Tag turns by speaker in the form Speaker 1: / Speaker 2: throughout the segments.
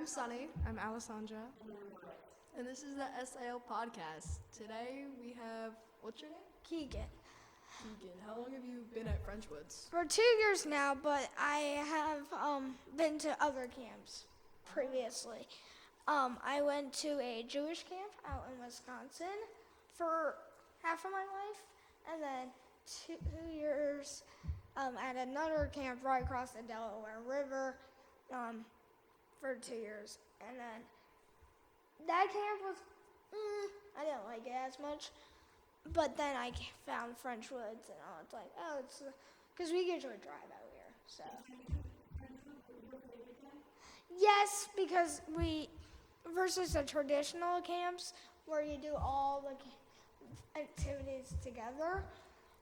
Speaker 1: I'm Sunny. I'm Alessandra. And this is the SIL podcast. Today we have, what's your name?
Speaker 2: Keagan.
Speaker 1: Keagan. How long have you been at Frenchwoods?
Speaker 2: For 2 years now, but I have been to other camps previously. I went to a Jewish camp out in Wisconsin for half of my life, and then 2 years at another camp right across the Delaware River for 2 years. And then that camp was, I didn't like it as much. But then I found Frenchwoods, and I was like, oh, it's because we usually drive out here. So yes, because we versus the traditional camps where you do all the activities together.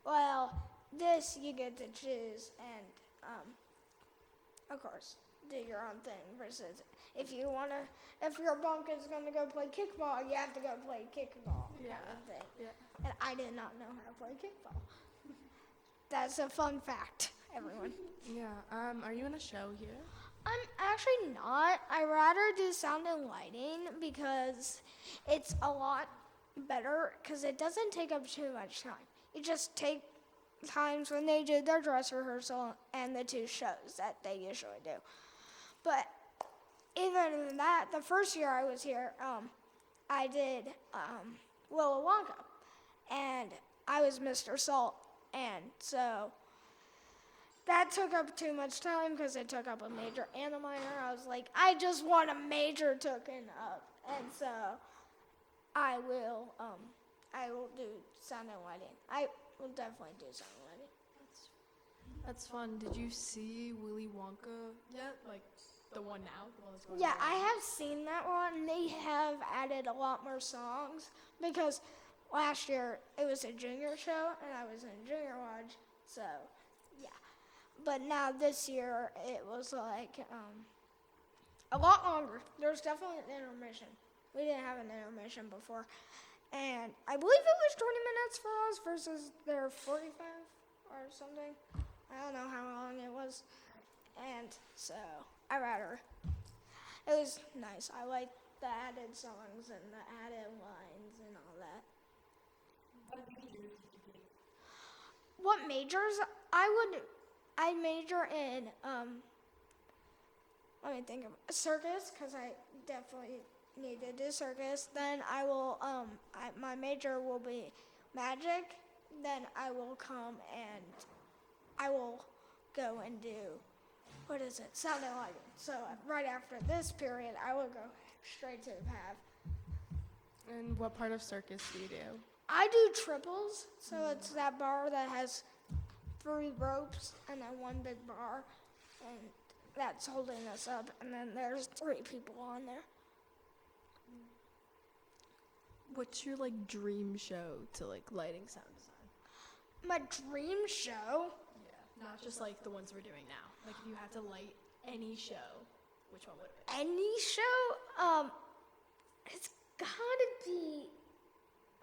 Speaker 2: Well, this you get to choose, and of course, do your own thing. Versus if your bunk is gonna go play kickball, you have to go play kickball kind of thing.
Speaker 1: Yeah.
Speaker 2: And I did not know how to play kickball. That's a fun fact, everyone.
Speaker 1: Yeah. Are you in a show here?
Speaker 2: I'm actually not. I rather do sound and lighting because it's a lot better because it doesn't take up too much time. You just take times when they do their dress rehearsal and the 2 shows that they usually do. But even than that, the first year I was here, I did Willy Wonka, and I was Mr. Salt, and so that took up too much time because it took up a major and a minor. I was like, I just want a major taken up, and so I will do sound and lighting. I will definitely do sound and lighting.
Speaker 1: That's fun. Did you see Willy Wonka yet? Like the one now? The one that's going
Speaker 2: Yeah,
Speaker 1: on
Speaker 2: I
Speaker 1: now?
Speaker 2: have seen that one, and they have added a lot more songs because last year it was a junior show, and I was in junior lodge, so yeah. But now this year it was like a lot longer. There's definitely an intermission. We didn't have an intermission before, and I believe it was 20 minutes for us versus their 45 or something. I don't know how long it was, and so it was nice. I like the added songs and the added lines and all that. What majors? I major in, let me think of circus, because I definitely need to do circus. Then I will, my major will be magic. Then I will come and I will go and do, sound and lighting. So right after this period, I will go straight to the path.
Speaker 1: And what part of circus do you do?
Speaker 2: I do triples, so it's that bar that has 3 ropes and then 1 big bar, and that's holding us up, and then there's 3 people on there.
Speaker 1: What's your dream show to lighting sound design?
Speaker 2: My dream show?
Speaker 1: Yeah. Not just the ones we're doing now. Like if you had to light any show, which one would it be?
Speaker 2: Any show? It's gotta be,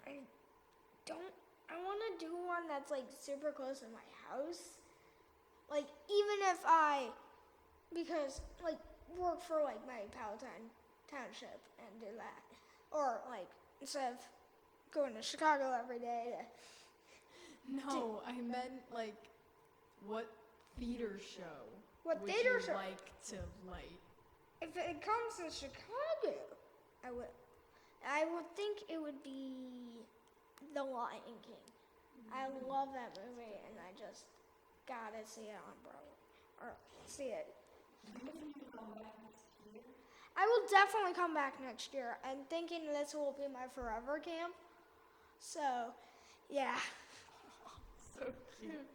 Speaker 2: I wanna do one that's super close to my house. Because work for my Palatine Township and do that. Or instead of going to Chicago every day
Speaker 1: No, I meant what theater show
Speaker 2: What
Speaker 1: would
Speaker 2: theater
Speaker 1: you
Speaker 2: show?
Speaker 1: like to light?
Speaker 2: if it comes to Chicago, I would think it would be The Lion King. I love that movie, and I just gotta see it on Broadway, or see it. I will definitely come back next year. I'm thinking this will be my forever camp. So, yeah.
Speaker 1: So cute.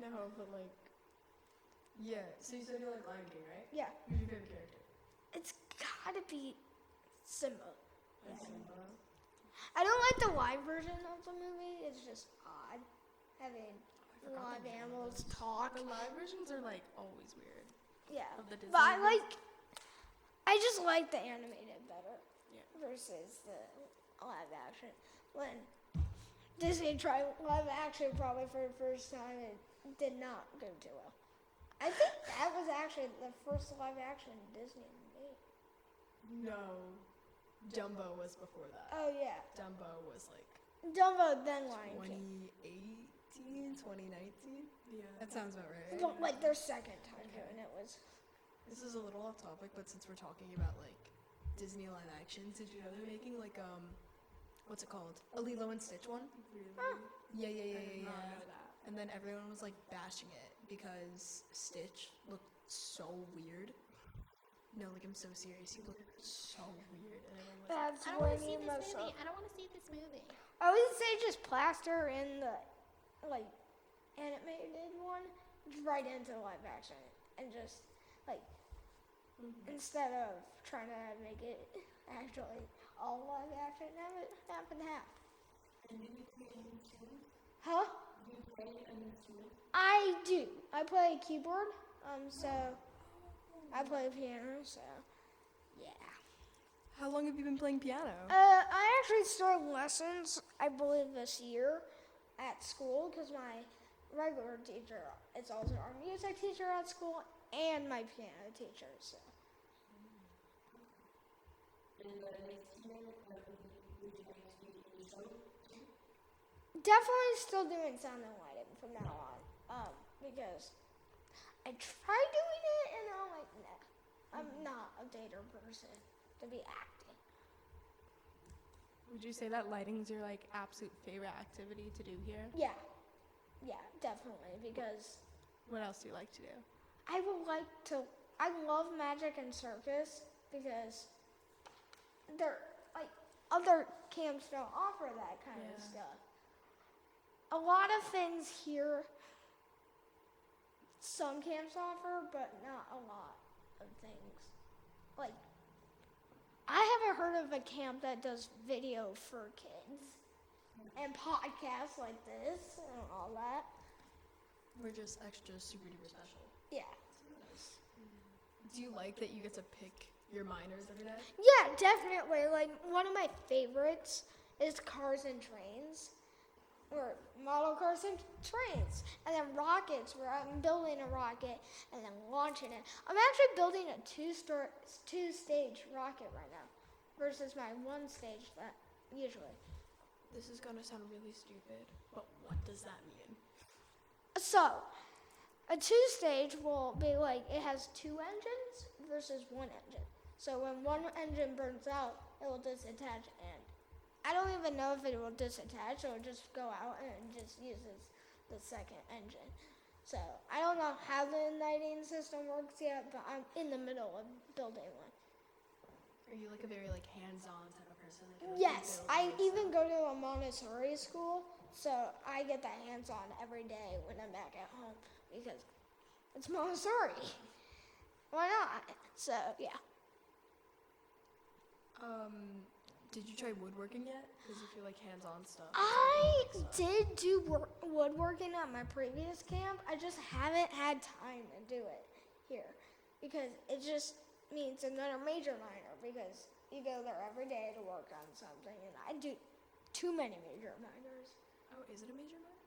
Speaker 1: No, but yeah. So you said you like Lion King, right?
Speaker 2: Yeah.
Speaker 1: Who's your favorite character?
Speaker 2: It's gotta be Simba.
Speaker 1: Simba.
Speaker 2: I don't like the live version of the movie. It's just odd having live animals talk.
Speaker 1: The live versions are always weird.
Speaker 2: Yeah.
Speaker 1: Of the Disney
Speaker 2: But
Speaker 1: movies.
Speaker 2: I just like the animated better
Speaker 1: Yeah.
Speaker 2: versus the live action. When Disney tried live action probably for the first time, it did not go too well. I think that was actually the first live action Disney made.
Speaker 1: No. Dumbo was before that.
Speaker 2: Oh yeah,
Speaker 1: Dumbo was like
Speaker 2: Dumbo then Lion King.
Speaker 1: 2018, 2019? Yeah. That sounds about right.
Speaker 2: But, like their second time doing it was.
Speaker 1: This is a little off topic, but since we're talking about like Disney live actions, did you know they're making like what's it called? A Lilo and Stitch one? Yeah. And then everyone was like bashing it because Stitch looked so weird. No, like I'm so serious. He looked so weird. And everyone was
Speaker 2: That's
Speaker 3: I don't want
Speaker 2: when
Speaker 3: to see
Speaker 2: you
Speaker 3: this
Speaker 2: mess
Speaker 3: movie.
Speaker 2: up.
Speaker 3: I don't want to see this movie.
Speaker 2: I would say just plaster in the like animated one right into live action and just like instead of trying to make it actually all live action, have it half and half. Huh? I do. I play keyboard. So I play piano. So yeah.
Speaker 1: How long have you been playing piano?
Speaker 2: I actually started lessons, I believe, this year at school because my regular teacher is also our music teacher at school and my piano teacher. So. Definitely still doing sound and lighting from now on, because I tried doing it and I'm like, nah, I'm not a theater person to be acting.
Speaker 4: Would you say that lighting's your like absolute favorite activity to do here?
Speaker 2: Yeah, definitely, because
Speaker 4: What else do you like to do?
Speaker 2: I love magic and circus because they're like other camps don't offer that kind of stuff. A lot of things here some camps offer, but not a lot of things. Like, I haven't heard of a camp that does video for kids and podcasts like this and all that.
Speaker 1: We're just extra super duper special.
Speaker 2: Yeah.
Speaker 1: Do you like that you get to pick your minors every day?
Speaker 2: Yeah, definitely. Like, one of my favorites is cars and trains. Or model cars and trains. And then rockets, where I'm building a rocket and then launching it. I'm actually building a two-stage rocket right now versus my one stage that usually.
Speaker 1: This is gonna sound really stupid, but what does that mean?
Speaker 2: So, a two-stage will be like, it has two engines versus one engine. So when one engine burns out, it will disattach and I don't even know if it will disattach or just go out and it just uses the second engine. So I don't know how the igniting system works yet, but I'm in the middle of building one.
Speaker 1: Are you like a very like hands-on type of person?
Speaker 2: Yes, I even go to a Montessori school, so I get the hands-on every day when I'm back at home because it's Montessori. Why not? So yeah.
Speaker 1: Did you try woodworking yet? Because if you're like hands-on stuff.
Speaker 2: I did do woodworking at my previous camp. I just haven't had time to do it here because it just means another major minor because you go there every day to work on something and I do too many major minors.
Speaker 1: Oh, is it a major minor?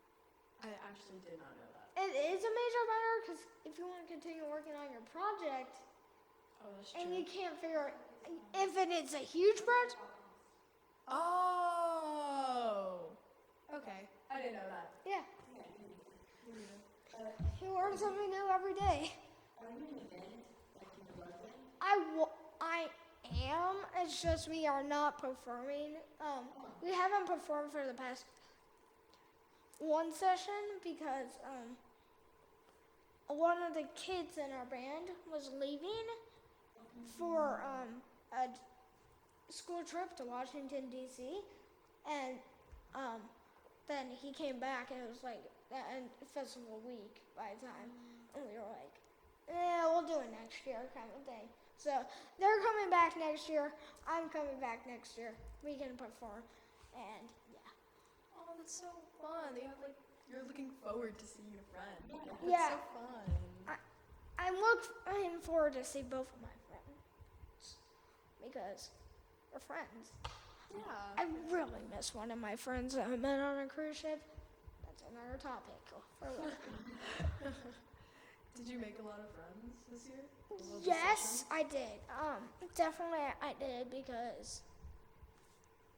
Speaker 1: I actually did not know that.
Speaker 2: It is a major minor because if you want to continue working on your project
Speaker 1: Oh, that's
Speaker 2: and
Speaker 1: true.
Speaker 2: you can't figure if it is a huge project.
Speaker 1: Oh. Okay, I didn't know that.
Speaker 2: Yeah. You learn something new every day. I am. It's just we are not performing. We haven't performed for the past one session because one of the kids in our band was leaving for a school trip to Washington, D.C. And then he came back and it was like the end festival week by the time. And we were like, we'll do it next year kind of thing. So they're coming back next year. I'm coming back next year. We can perform. And yeah.
Speaker 1: Oh, that's so fun. You're looking forward to seeing your friend. That's
Speaker 2: Yeah.
Speaker 1: so fun.
Speaker 2: I'm looking forward to see both of my friends because we're friends.
Speaker 1: Yeah.
Speaker 2: I really miss one of my friends that I met on a cruise ship. That's another topic for later.
Speaker 1: Did you make a lot of friends this year? A little
Speaker 2: Yes, I did. Definitely I did because,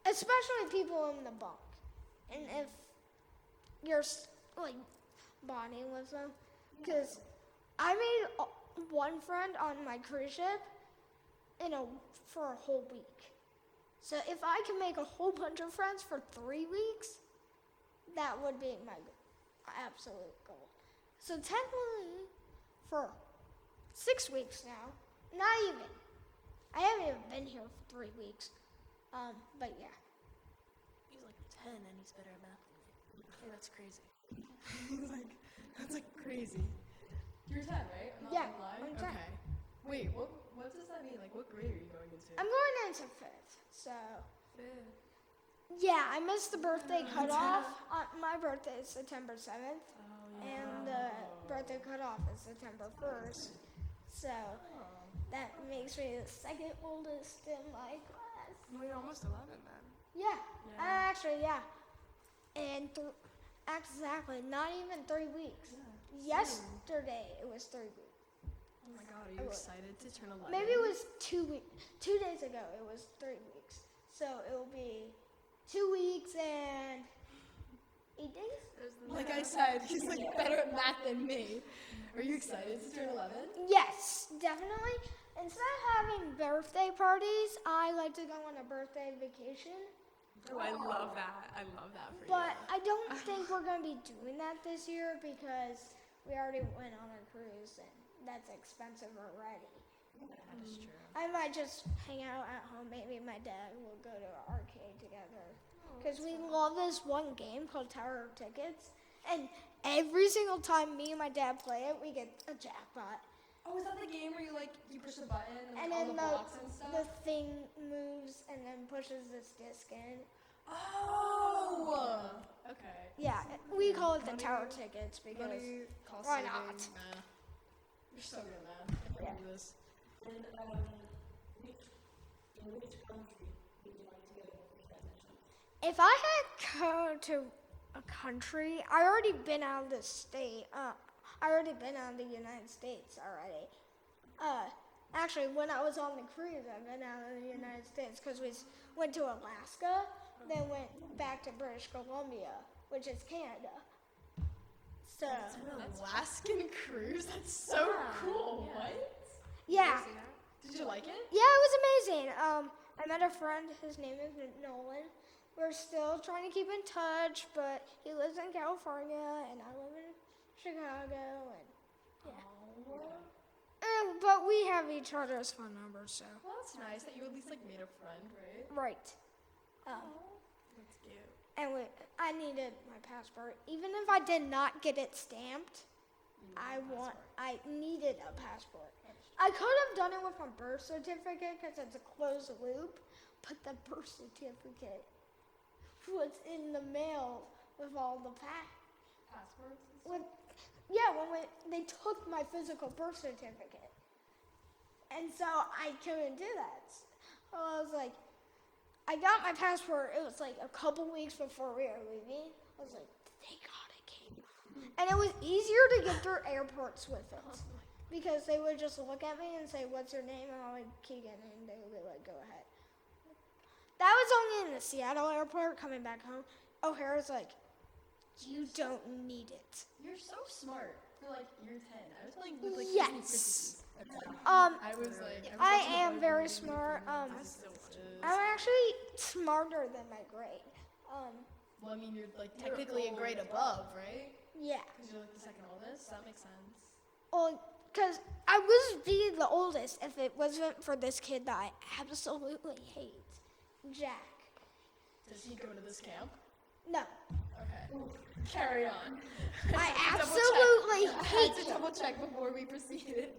Speaker 2: especially people in the bunk, and if you're like bonding with them, because I made one friend on my cruise ship for a whole week. So if I can make a whole bunch of friends for 3 weeks, that would be my absolute goal. So technically, for 6 weeks now, not even. I haven't even been here for 3 weeks. But yeah.
Speaker 1: He's like 10 and he's better at math than me. Hey, that's crazy. He's like, that's like crazy. You're 10, right? I'm not
Speaker 2: Yeah,
Speaker 1: gonna lie?
Speaker 2: I'm 10.
Speaker 1: Okay. Wait, what does that mean? Like, what grade are you going into?
Speaker 2: I'm going into 5th, so.
Speaker 1: 5th.
Speaker 2: Yeah, I missed the birthday cutoff. My birthday is September 7th,
Speaker 1: Oh,
Speaker 2: and the birthday cutoff is September 1st. So that makes me the second oldest in my class.
Speaker 4: Well, you're almost 11 then.
Speaker 2: Yeah,
Speaker 1: Yeah.
Speaker 2: actually, yeah. And exactly, not even 3 weeks. Yesterday, it was 3 weeks.
Speaker 1: Oh my god, are you excited to turn 11?
Speaker 2: Maybe it was 2 weeks. 2 days ago, it was 3 weeks. So it will be 2 weeks and 8 days.
Speaker 1: Like I said, he's like better at math than me. Are you excited to turn 11?
Speaker 2: Yes, definitely. Instead of having birthday parties, I like to go on a birthday vacation.
Speaker 4: Oh, I love that. I love that for
Speaker 2: But I don't think we're going to be doing that this year because we already went on a cruise and that's expensive already.
Speaker 1: That is true.
Speaker 2: I might just hang out at home. Maybe my dad will go to an arcade together. Because we love this one game called Tower of Tickets. And every single time me and my dad play it, we get a jackpot.
Speaker 1: Oh, is that the game where you push the button and,
Speaker 2: And
Speaker 1: all
Speaker 2: then
Speaker 1: the blocks and stuff?
Speaker 2: the thing moves and then pushes this disc in.
Speaker 1: Oh! Okay.
Speaker 2: Yeah, we call it the Tower Tickets because
Speaker 1: Money, cost
Speaker 2: why
Speaker 1: saving,
Speaker 2: not?
Speaker 1: Nah. You're so good at math. I can't do this.
Speaker 3: And in which country would you like to go?
Speaker 2: if I had go to a country, I already been out of the state. I already been out of the United States already. Actually, when I was on the cruise, I've been out of the United States because we went to Alaska, then went back to British Columbia, which is Canada. So,
Speaker 1: It's an Alaskan cruise? That's so cool.
Speaker 4: Yeah.
Speaker 1: What?
Speaker 2: yeah.
Speaker 1: Did you like it?
Speaker 2: Yeah, it was amazing. I met a friend. His name is Nolan. We're still trying to keep in touch, but he lives in California, and I live in Chicago, and but we have each other's phone numbers, so
Speaker 1: Well, that's nice that you at least like made a friend, right?
Speaker 2: right.
Speaker 1: That's cute.
Speaker 2: And I needed my passport, even if I did not get it stamped. I needed a passport. I could have done it with my birth certificate because it's a closed loop, but the birth certificate was in the mail with all the
Speaker 1: Passports?
Speaker 2: when they took my physical birth certificate, and so I couldn't do that. So I was like, I got my passport. It was like a couple weeks before we were leaving. I was like, thank God it came, and it was easier to get through airports with it. Because they would just look at me and say, what's your name? And I'm like, Keagan. And they would be like, go ahead. That was only in the Seattle airport coming back home. O'Hara's like, you don't need it.
Speaker 1: You're so smart for like year 10. I was playing with like
Speaker 2: Yes.
Speaker 1: Disney princesses at 10.
Speaker 4: I was like,
Speaker 2: I am very smart. I'm
Speaker 1: I'm
Speaker 2: actually smarter than my grade.
Speaker 1: Well, I mean, you're like technically a grade above, right?
Speaker 2: Yeah.
Speaker 1: Because you're like the second oldest. That makes sense.
Speaker 2: Well, because I would be the oldest if it wasn't for this kid that I absolutely hate, Jack.
Speaker 1: Does he go to this camp?
Speaker 2: No.
Speaker 1: Okay. Carry on.
Speaker 2: I
Speaker 1: Double check.
Speaker 2: absolutely
Speaker 1: I
Speaker 2: hate
Speaker 1: had to double check before we proceeded.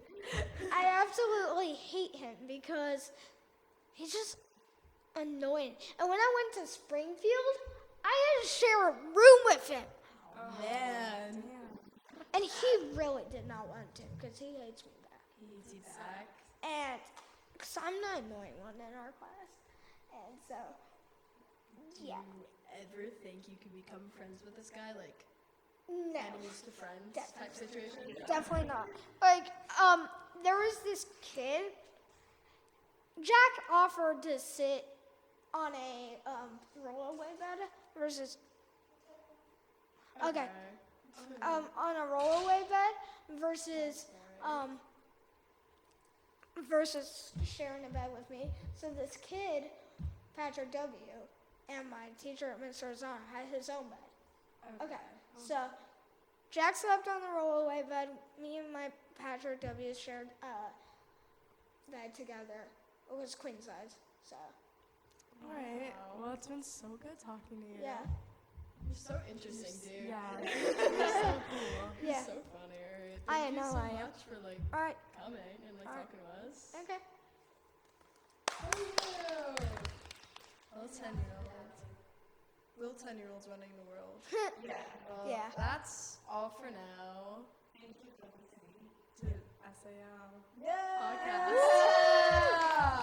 Speaker 2: I absolutely hate him because he's just annoying. And when I went to Springfield, I had to share a room with him.
Speaker 1: Man.
Speaker 2: And he really did not want to because he hates me back.
Speaker 1: He needs you back.
Speaker 2: And because I'm the annoying one in our class. And so,
Speaker 1: Do
Speaker 2: yeah.
Speaker 1: you ever think you could become friends with this guy? Like,
Speaker 2: No,
Speaker 1: enemies to friends type situation?
Speaker 2: definitely not. Like, there was this kid. Jack offered to sit on a rollaway bed versus okay, on a rollaway bed versus sharing a bed with me. So this kid, Patrick W, and my teacher, Mr. Zahn, had his own bed. Okay, so Jack slept on the rollaway bed. Me and my Patrick W shared a bed together. It was queen size, so
Speaker 4: All right. Well, it's been so good talking to you.
Speaker 2: yeah.
Speaker 1: You're so interesting, dude.
Speaker 4: Yeah. You're so cool.
Speaker 1: You're
Speaker 2: Yeah.
Speaker 1: so funny. Alright.
Speaker 2: I
Speaker 1: Thank you
Speaker 2: know
Speaker 1: so
Speaker 2: I am.
Speaker 1: much for like
Speaker 2: All right.
Speaker 1: coming and like
Speaker 2: Alright.
Speaker 1: talking to us.
Speaker 2: Okay.
Speaker 1: Oh yeah. Little 10-year-old. Little 10-year-olds running the world. Well,
Speaker 2: Yeah.
Speaker 1: that's all for now.
Speaker 4: To SAL.
Speaker 1: Podcast.